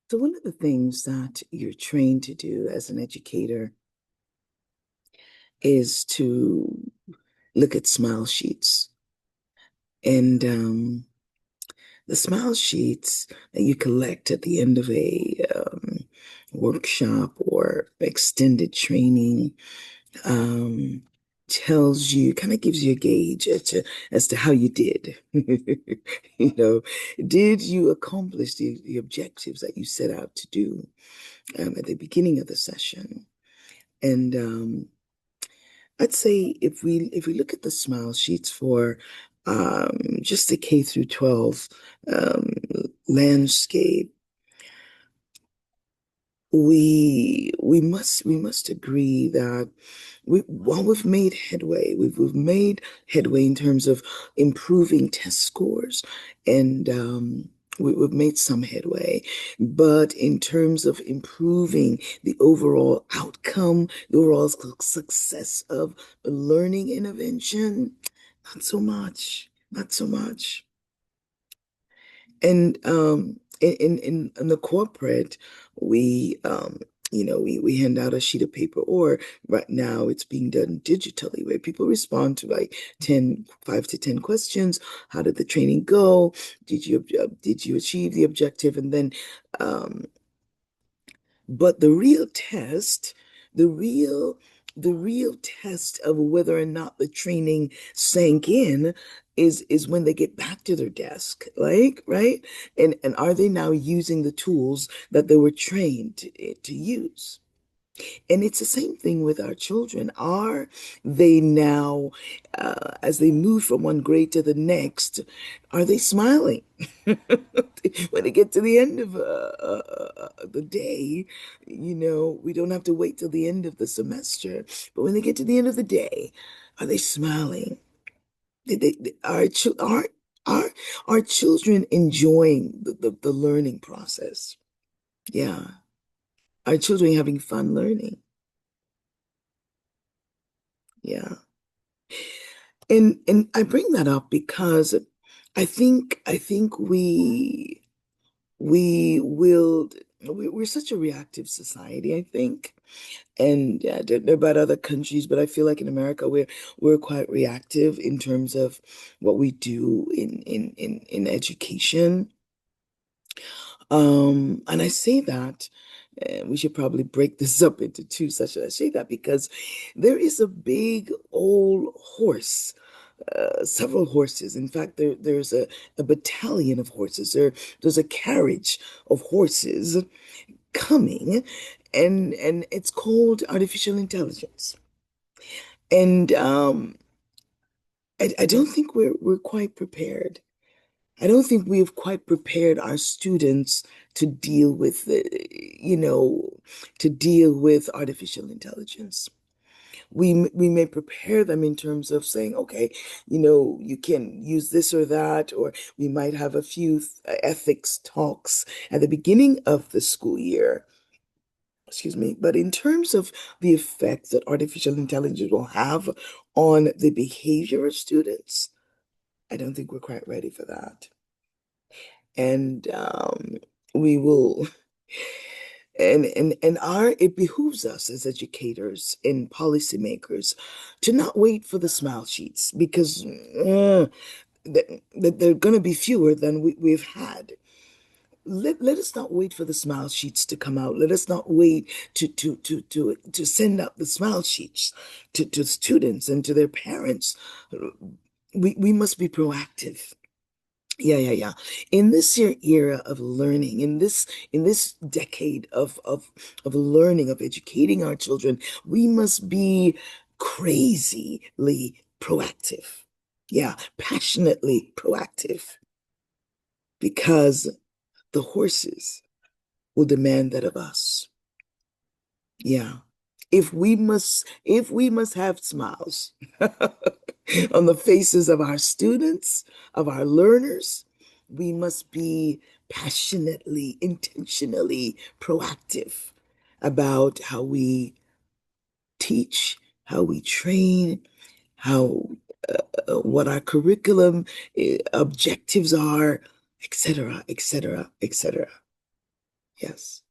So one of the things that you're trained to do as an educator is to look at smile sheets. And the smile sheets that you collect at the end of a workshop or extended training um, tells you, kind of gives you a gauge as to how you did. You know, did you accomplish the objectives that you set out to do at the beginning of the session? And I'd say if we look at the smile sheets for just the K through 12 um, landscape, we must agree that while we've made headway in terms of improving test scores, and we've made some headway, but in terms of improving the overall outcome, the overall success of learning intervention, not so much, not so much. And in the corporate, we we hand out a sheet of paper, or right now it's being done digitally, where people respond to like 5 to 10 questions. How did the training go? Did you achieve the objective? And then but the real the real test of whether or not the training sank in is when they get back to their desk, like, right? And are they now using the tools that they were trained to use? And it's the same thing with our children. Are they now, as they move from one grade to the next, are they smiling? When they get to the end of the day, we don't have to wait till the end of the semester. But when they get to the end of the day, are they smiling? Are our children enjoying the learning process? Yeah. Are children having fun learning? Yeah. And I bring that up because I think we will we're such a reactive society, I think. And yeah, I don't know about other countries, but I feel like in America we're quite reactive in terms of what we do in education. And I say that we should probably break this up into two sessions. I say that because there is a big old horse, several horses. In fact, there's a battalion of horses. There's a carriage of horses coming, and it's called artificial intelligence. And I don't think we're quite prepared. I don't think we've quite prepared our students to deal with to deal with artificial intelligence. We may prepare them in terms of saying, okay, you can use this or that, or we might have a few ethics talks at the beginning of the school year. Excuse me. But in terms of the effect that artificial intelligence will have on the behavior of students, I don't think we're quite ready for that. And we will and our it behooves us as educators and policymakers to not wait for the smile sheets, because they're going to be fewer than we've had. Let us not wait for the smile sheets to come out. Let us not wait to send out the smile sheets to students and to their parents. We must be proactive. Yeah, yeah, yeah. In this year era of learning, in this decade of learning, of educating our children, we must be crazily proactive. Yeah, passionately proactive, because the horses will demand that of us. Yeah. If we must have smiles on the faces of our students, of our learners, we must be passionately, intentionally proactive about how we teach, how we train, how what our curriculum objectives are, etc., etc., etc. Yes.